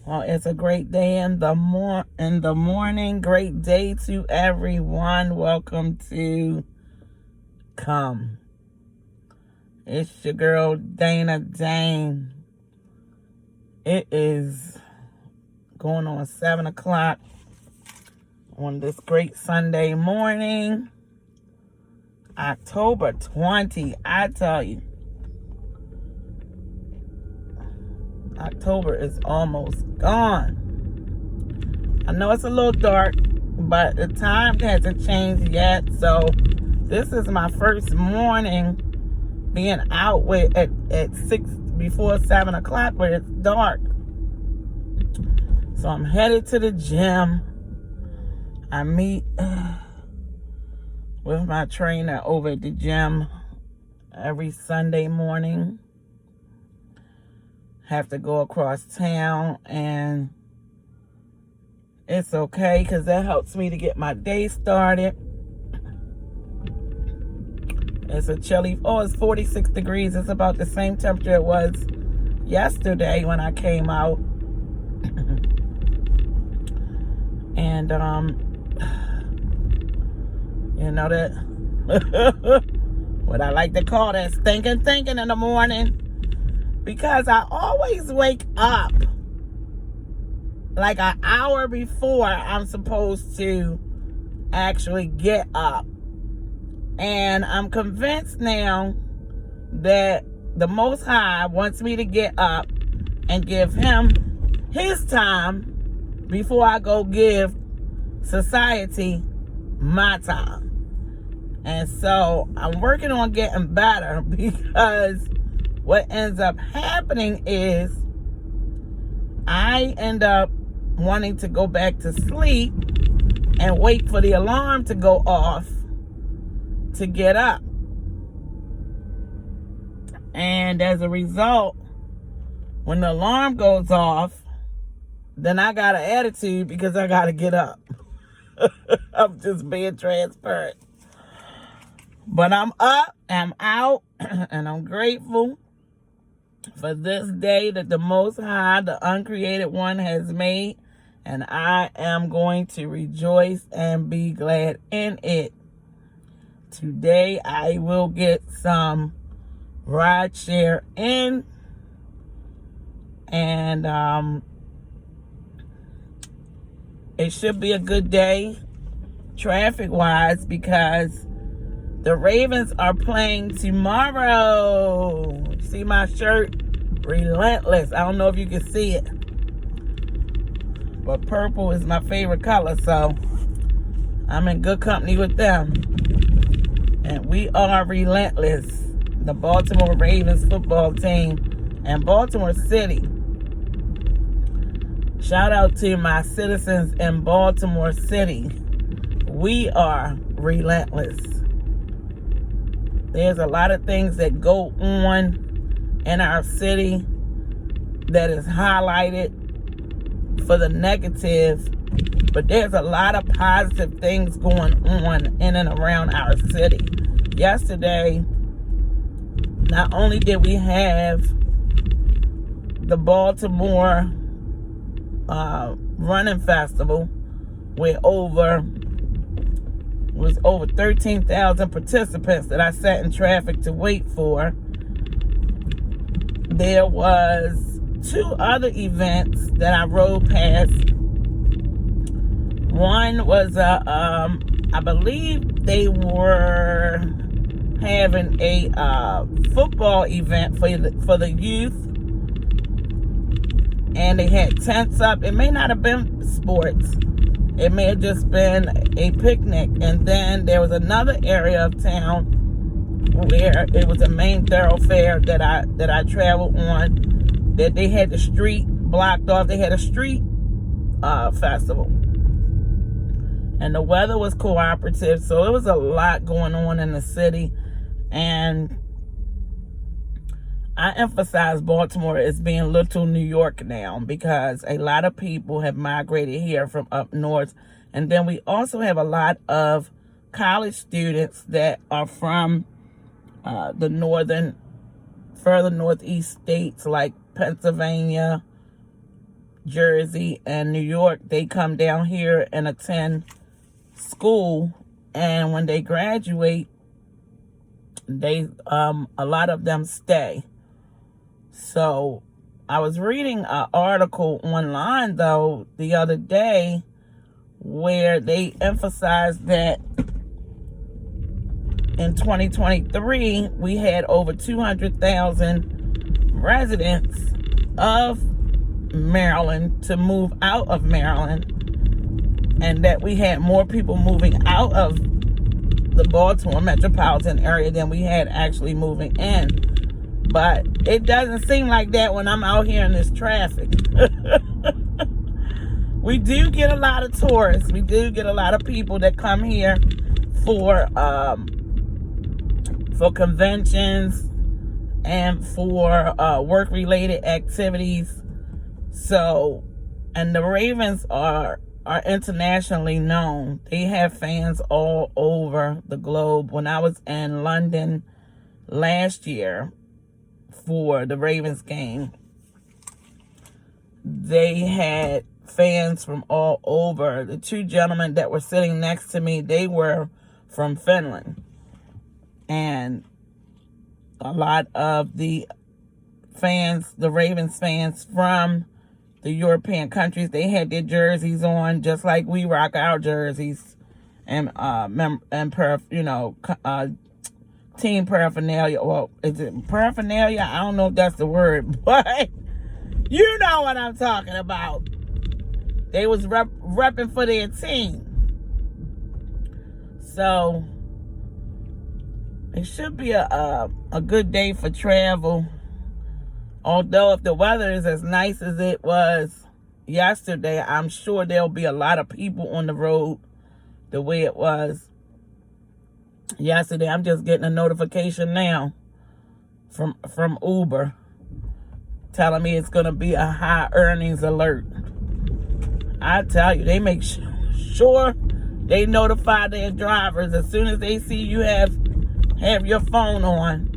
Well, it's a great day in the morning. Great day to everyone. Welcome to C.O.M.E. It's your girl Dana Dane. It is going on 7 o'clock on this great Sunday morning, October 20. I tell you, October is almost gone. I know it's a little dark, but the time hasn't changed yet. So this is my first morning being out at 6 before 7 o'clock where it's dark. So I'm headed to the gym. I meet with my trainer over at the gym every Sunday morning. Have to go across town, and it's okay because that helps me to get my day started. It's a chilly, it's 46 degrees. It's about the same temperature it was yesterday when I came out. And, you know that, what I like to call that stinking thinking in the morning. Because I always wake up like an hour before I'm supposed to actually get up. And I'm convinced now that the Most High wants me to get up and give him his time before I go give society my time. And so I'm working on getting better, because what ends up happening is I end up wanting to go back to sleep and wait for the alarm to go off to get up. And as a result, when the alarm goes off, then I got an attitude because I got to get up. I'm just being transparent. But I'm up, I'm out, and I'm grateful for this day that the Most High, the Uncreated One, has made. And I am going to rejoice and be glad in it. Today I will get some ride share in. And it should be a good day traffic-wise, because the Ravens are playing tomorrow. See my shirt? Relentless. I don't know if you can see it, but purple is my favorite color, so I'm in good company with them. And we are relentless. The Baltimore Ravens football team and Baltimore City. Shout out to my citizens in Baltimore City. We are relentless. There's a lot of things that go on in our city that is highlighted for the negative, but there's a lot of positive things going on in and around our city. Yesterday, not only did we have the Baltimore running festival with over 13,000 participants that I sat in traffic to wait for. There was 2 other events that I rode past. One was I believe they were having a football event for the youth, and they had tents up. It may not have been sports. It may have just been a picnic. And then there was another area of town where it was a main thoroughfare that I traveled on, that they had the street blocked off. They had a street festival. And the weather was cooperative, so it was a lot going on in the city. And I emphasize Baltimore as being little New York now, because a lot of people have migrated here from up north. And then we also have a lot of college students that are from the further northeast states like Pennsylvania, Jersey and New York, they come down here and attend school, and when they graduate, they a lot of them stay. So I was reading an article online though the other day where they emphasized that in 2023 we had over 200,000 residents of Maryland to move out of Maryland, and that we had more people moving out of the Baltimore metropolitan area than we had actually moving in. But it doesn't seem like that when I'm out here in this traffic. We do get a lot of tourists. We do get a lot of people that come here for conventions and for work-related activities. So, and the Ravens are internationally known. They have fans all over the globe. When I was in London last year for the Ravens game, they had fans from all over. The two gentlemen that were sitting next to me, they were from Finland. And a lot of the fans, the Ravens fans from the European countries, they had their jerseys on just like we rock our jerseys and team paraphernalia. Well, is it paraphernalia? I don't know if that's the word, but you know what I'm talking about. They was repping for their team. So it should be a good day for travel. Although if the weather is as nice as it was yesterday, I'm sure there'll be a lot of people on the road the way it was yesterday. I'm just getting a notification now from Uber telling me it's going to be a high earnings alert. I tell you, they make sure they notify their drivers as soon as they see you have your phone on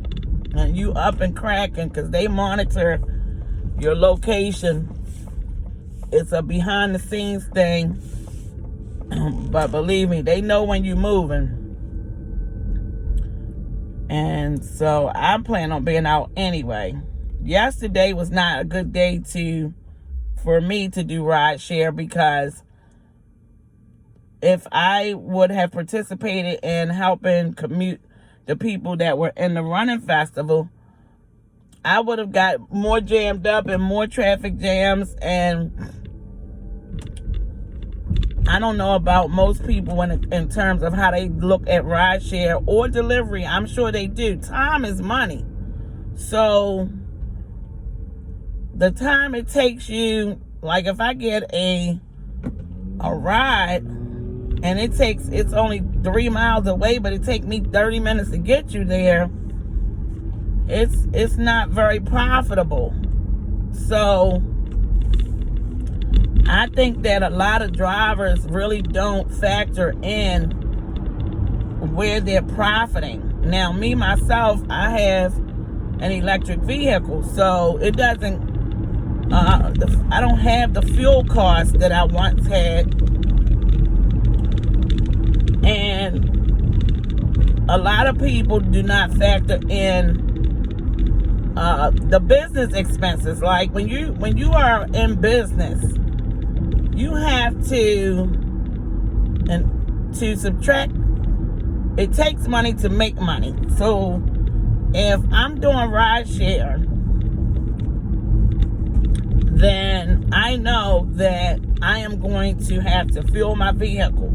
and you up and cracking, because they monitor your location. It's a behind the scenes thing, but believe me, they know when you're moving. And so I'm planning on being out anyway. Yesterday was not a good day for me to do rideshare, because if I would have participated in helping commute the people that were in the running festival, I would have got more jammed up and more traffic jams. And I don't know about most people in terms of how they look at rideshare or delivery. I'm sure they do. Time is money. So the time it takes you, like if I get a ride and it's only 3 miles away, but it takes me 30 minutes to get you there, it's not very profitable. So I think that a lot of drivers really don't factor in where they're profiting. Now, me, myself, I have an electric vehicle, so it doesn't, I don't have the fuel costs that I once had. And a lot of people do not factor in the business expenses. Like when you are in business, you have to subtract. It takes money to make money. So if I'm doing rideshare, then I know that I am going to have to fuel my vehicle.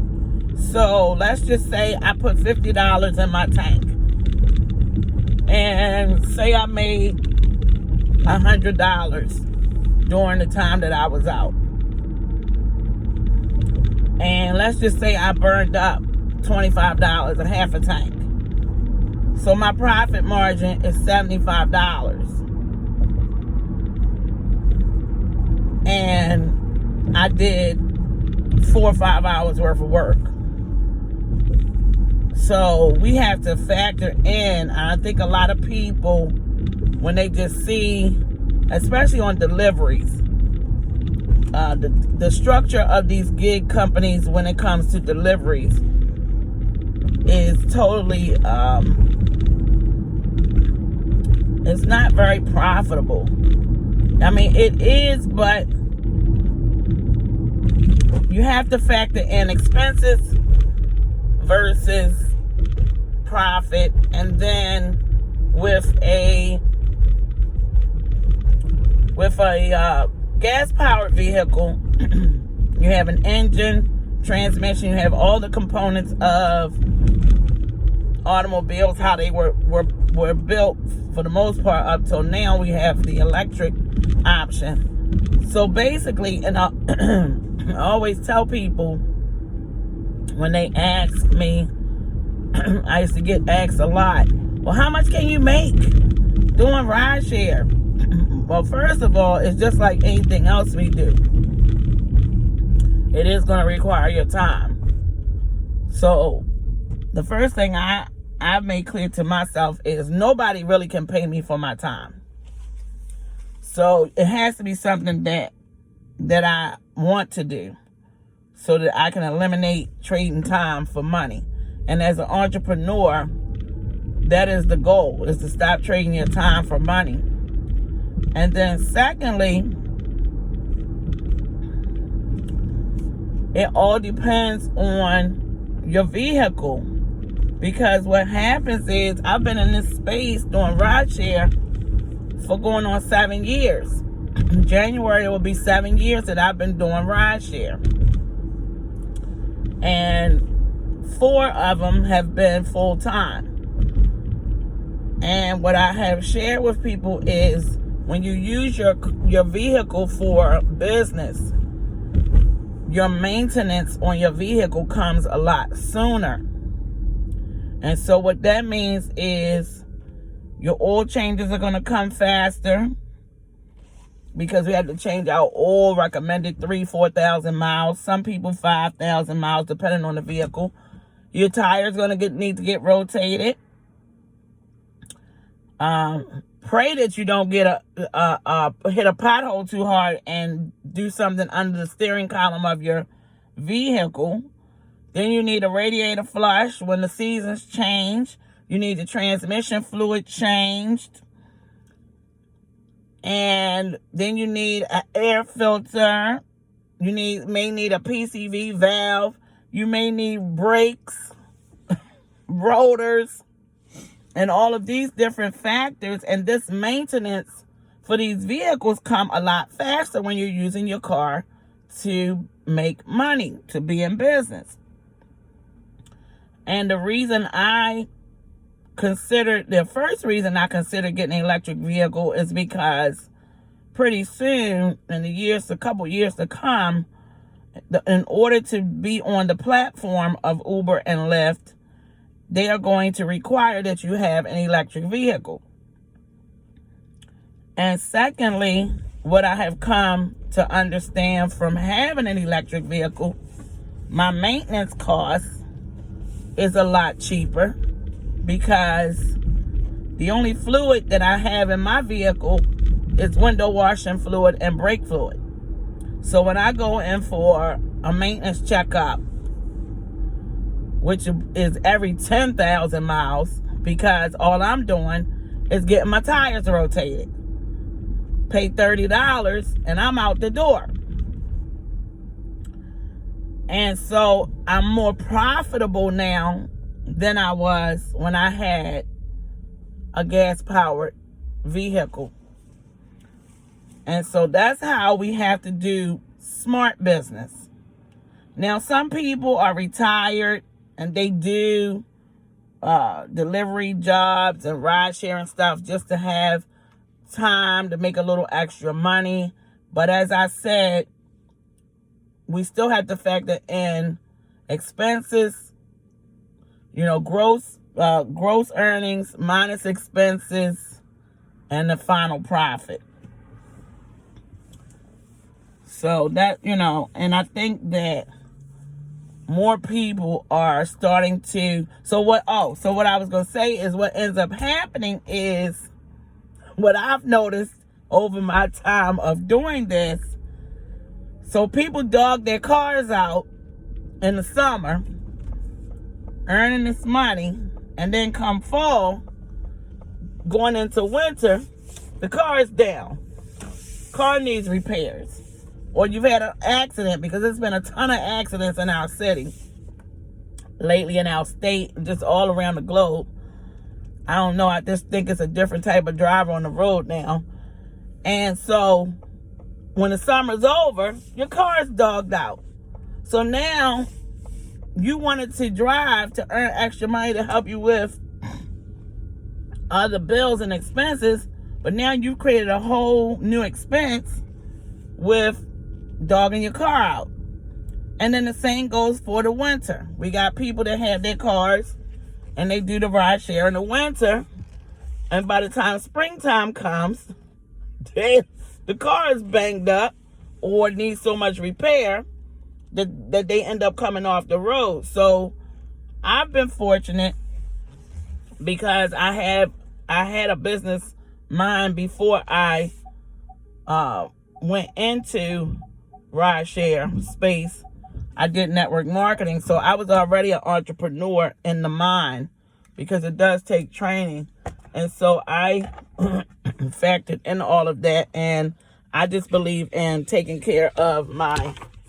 So let's just say I put $50 in my tank, and say I made $100 during the time that I was out. And let's just say I burned up $25 and half a tank. So my profit margin is $75. And I did 4 or 5 hours worth of work. So we have to factor in, I think a lot of people, when they just see, especially on deliveries, the structure of these gig companies when it comes to deliveries is totally it's not very profitable. I mean, it is, but you have to factor in expenses versus profit. And then with a gas powered vehicle, you have an engine, transmission, you have all the components of automobiles, how they were built for the most part up till now. We have the electric option. So basically, and I always tell people when they ask me, I used to get asked a lot, well, how much can you make doing rideshare? Well, first of all, it's just like anything else we do. It is going to require your time. So the first thing I've made clear to myself is nobody really can pay me for my time. So it has to be something that I want to do so that I can eliminate trading time for money. And as an entrepreneur, that is the goal, is to stop trading your time for money. And then secondly, it all depends on your vehicle. Because what happens is, I've been in this space doing rideshare for going on 7 years. In January, it will be 7 years that I've been doing rideshare. And 4 of them have been full time. And what I have shared with people is, when you use your vehicle for business, your maintenance on your vehicle comes a lot sooner. And so what that means is your oil changes are going to come faster, because we have to change our oil recommended 3,000-4,000 miles. Some people 5,000 miles, depending on the vehicle. Your tires going to need to get rotated. Pray that you don't get hit a pothole too hard and do something under the steering column of your vehicle. Then you need a radiator flush when the seasons change. You need the transmission fluid changed. And then you need an air filter. You may need a PCV valve. You may need brakes, rotors, and all of these different factors. And this maintenance for these vehicles come a lot faster when you're using your car to make money, to be in business. And the first reason I considered getting an electric vehicle is because pretty soon, in the couple years to come, in order to be on the platform of Uber and Lyft, they are going to require that you have an electric vehicle. And secondly, what I have come to understand from having an electric vehicle, my maintenance cost is a lot cheaper, because the only fluid that I have in my vehicle is window washing fluid and brake fluid. So when I go in for a maintenance checkup, which is every 10,000 miles, because all I'm doing is getting my tires rotated, pay $30 and I'm out the door. And so I'm more profitable now than I was when I had a gas-powered vehicle. And so that's how we have to do smart business. Now, some people are retired and they do delivery jobs and ride sharing stuff just to have time to make a little extra money. But as I said, we still have to factor in expenses, gross earnings minus expenses, and the final profit. So that, and I think that more people are starting to, so what I was going to say is, what ends up happening is, what I've noticed over my time of doing this, So people dog their cars out in the summer, earning this money, and then come fall, going into winter, the car is down. Car needs repairs. Or you've had an accident, because there's been a ton of accidents in our city lately, in our state, and just all around the globe. I don't know. I just think it's a different type of driver on the road now. And so when the summer's over, your car is dogged out. So now you wanted to drive to earn extra money to help you with other bills and expenses, but now you've created a whole new expense with dogging your car out. And then the same goes for the winter. We got people that have their cars and they do the ride share in the winter, and by the time springtime comes, the car is banged up or needs so much repair that they end up coming off the road. So I've been fortunate because I had a business mind before I went into ride share space. I did network marketing, so I was already an entrepreneur in the mind, because it does take training. And so I factored in all of that, and I just believe in taking care of my